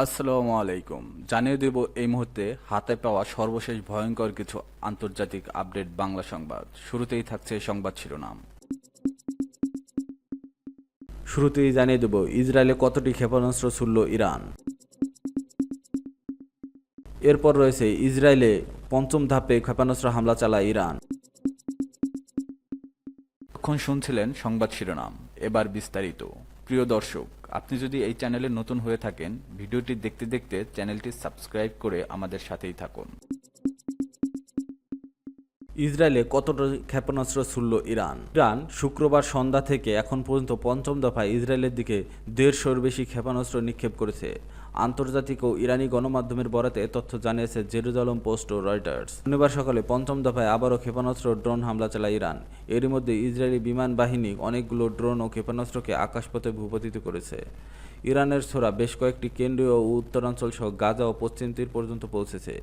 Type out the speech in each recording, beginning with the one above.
আসসালামু আলাইকুম। জানিয়ে দেব এই মুহূর্তে হাতে পাওয়া সর্বশেষ ভয়ঙ্কর কিছু আন্তর্জাতিক আপডেট বাংলা সংবাদ। শুরুতেই থাকছে সংবাদ শিরোনাম। শুরুতেই জানিয়ে দেব ইসরায়েলে কতটি ক্ষেপণাস্ত্র ছুড়ল ইরান। এরপর রয়েছে ইসরায়েলে পঞ্চম ধাপে ক্ষেপণাস্ত্র হামলা চালায় ইরান। এখন শুনছিলেন সংবাদ শিরোনাম, এবার বিস্তারিত। প্রিয় দর্শক, আপনি যদি এই চ্যানেলে নতুন হয়ে থাকেন, ভিডিওটি দেখতে দেখতে চ্যানেলটি সাবস্ক্রাইব করে আমাদের সাথেই থাকুন। ইসরায়েলে কতটা ক্ষেপণাস্ত্র ছুড়ল ইরান? ইরান শুক্রবার সন্ধ্যা থেকে এখন পর্যন্ত পঞ্চম দফায় ইসরায়েলের দিকে 150-এর বেশি ক্ষেপণাস্ত্র নিক্ষেপ করেছে। আন্তর্জাতিক ও ইরানি গণমাধ্যমের বরাতে তথ্য জানিয়েছে জেরুজালেম পোস্ট ও রয়টার্স। শনিবার সকালে পঞ্চম দফায় আবারও ক্ষেপণাস্ত্র ড্রোন হামলা চালায় ইরান। এরই মধ্যে ইসরায়েলি বিমান বাহিনী অনেকগুলো ড্রোন ও ক্ষেপণাস্ত্রকে আকাশপথে ভূপাতিত করেছে। ইরানের ছোড়া বেশ কয়েকটি কেন্দ্রীয় ও উত্তরাঞ্চল সহ গাজা ও পশ্চিম তীর পর্যন্ত পৌঁছেছে।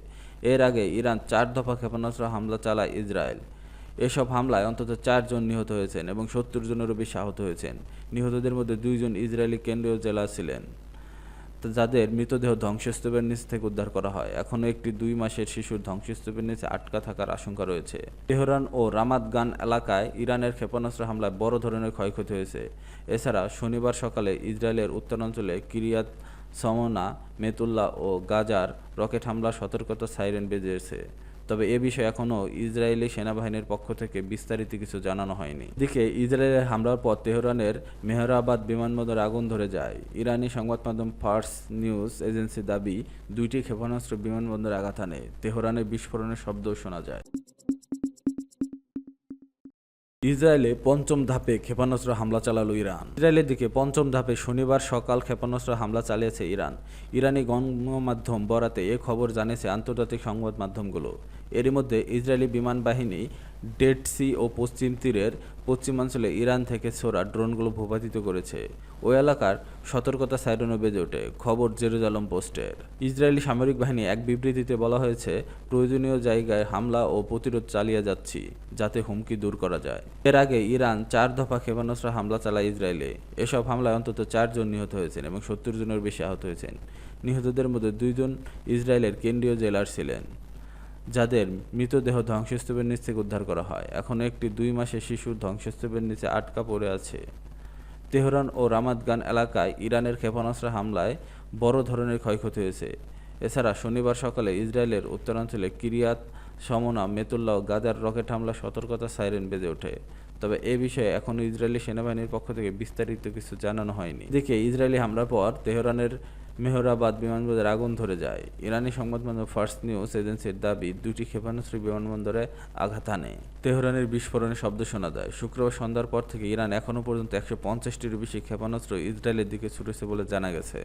এর আগে ইরান 4 দফা ক্ষেপণাস্ত্র হামলা চালায় ইসরায়েল। এসব হামলায় অন্তত 4 জন নিহত হয়েছেন এবং 70 জনেরও বেশি আহত হয়েছেন। নিহতদের মধ্যে 2 জন ইসরায়েলি কেন্দ্রীয় জেলা ছিলেন, যাদের মৃতদেহ ধ্বংসস্তূপের নিচ থেকে উদ্ধার করা হয়। এখনও একটি 2 মাসের শিশুর ধ্বংসস্তূপের নিচে আটকা থাকার আশঙ্কা রয়েছে। তেহরান ও রামাত গান এলাকায় ইরানের ক্ষেপণাস্ত্র হামলায় বড় ধরনের ক্ষয়ক্ষতি হয়েছে। এছাড়া শনিবার সকালে ইসরায়েলের উত্তরাঞ্চলে কিরিয়াত সমনা, মেতুল্লাহ ও গাজার রকেট হামলার সতর্কতা সাইরেন বেজেছে। তবে এ বিষয়ে এখনও ইসরায়েলি সেনাবাহিনীর পক্ষ থেকে বিস্তারিত কিছু জানানো হয়নি। এদিকে ইসরায়েলের হামলার পর তেহরানের মেহরাবাদ বিমানবন্দরে আগুন ধরে যায়। ইরানি সংবাদ মাধ্যম ফার্স নিউজ এজেন্সির দাবি, 2টি ক্ষেপণাস্ত্র বিমানবন্দরে আঘাত হানে। তেহরানে বিস্ফোরণের শব্দও শোনা যায়। ইসরায়েলে পঞ্চম ধাপে ক্ষেপণাস্ত্র হামলা চালালো ইরান। ইসরায়েলের দিকে পঞ্চম ধাপে শনিবার সকাল ক্ষেপণাস্ত্র হামলা চালিয়েছে ইরান। ইরানি গণমাধ্যম বরাতে এ খবর জানিয়েছে আন্তর্জাতিক সংবাদ মাধ্যমগুলো। এরই মধ্যে ইসরায়েলি বিমান বাহিনী ডেড সি ও পশ্চিম তীরের পশ্চিমাঞ্চলে ইরান থেকে ছোড়া ড্রোনগুলো ভূপাতিত করেছে। ওই এলাকার সতর্কতা সাইরেনও বেজে ওঠে। খবর জেরুজালেম পোস্টের। ইসরায়েলি সামরিক বাহিনী এক বিবৃতিতে বলা হয়েছে, প্রয়োজনীয় জায়গায় হামলা ও প্রতিরোধ চালিয়ে যাচ্ছি, যাতে হুমকি দূর করা যায়। এর আগে ইরান 4 দফা ক্ষেপণাস্ত্র হামলা চালায় ইসরায়েলে। এসব হামলায় অন্তত 4 জন নিহত হয়েছেন এবং 70 জনের বেশি আহত হয়েছেন। নিহতদের মধ্যে 2 জন ইসরায়েলের কেন্দ্রীয় জেলার ছিলেন, যাদের মৃতদেহ ধ্বংসস্তূপের নিচ থেকে উদ্ধার করা হয়। এখনও একটি 2 মাসের শিশু ধ্বংসস্তূপের নিচে আটকা পড়ে আছে। তেহরান ও রামাত গান এলাকায় ইরানের ক্ষেপণাস্ত্র হামলায় বড় ধরনের ক্ষয়ক্ষতি হয়েছে। এছাড়া শনিবার সকালে ইসরায়েলের উত্তরাঞ্চলে কিরিয়াত সমনা, মেতুল্লাহ ও গাজার রকেট হামলার সতর্কতা সাইরেন বেজে ওঠে। তবে এ বিষয়ে এখনও ইসরায়েলি সেনাবাহিনীর পক্ষ থেকে বিস্তারিত কিছু জানানো হয়নি। এদিকে ইসরায়েলি হামলার পর তেহরানের মেহরাবাদ বিমানবন্দরে আগুন ধরে যায়। ইরানি সংবাদ মাধ্যম ফার্স নিউজ এজেন্সির দাবি, 2টি ক্ষেপণাস্ত্র বিমানবন্দরে আঘাত হানে। তেহরানের বিস্ফোরণের শব্দ শোনা যায়। শুক্রবার সন্ধ্যার পর থেকে ইরান এখনও পর্যন্ত 150-টিরও বেশি ক্ষেপণাস্ত্র ইসরায়েলের দিকে ছুটেছে বলে জানা গেছে।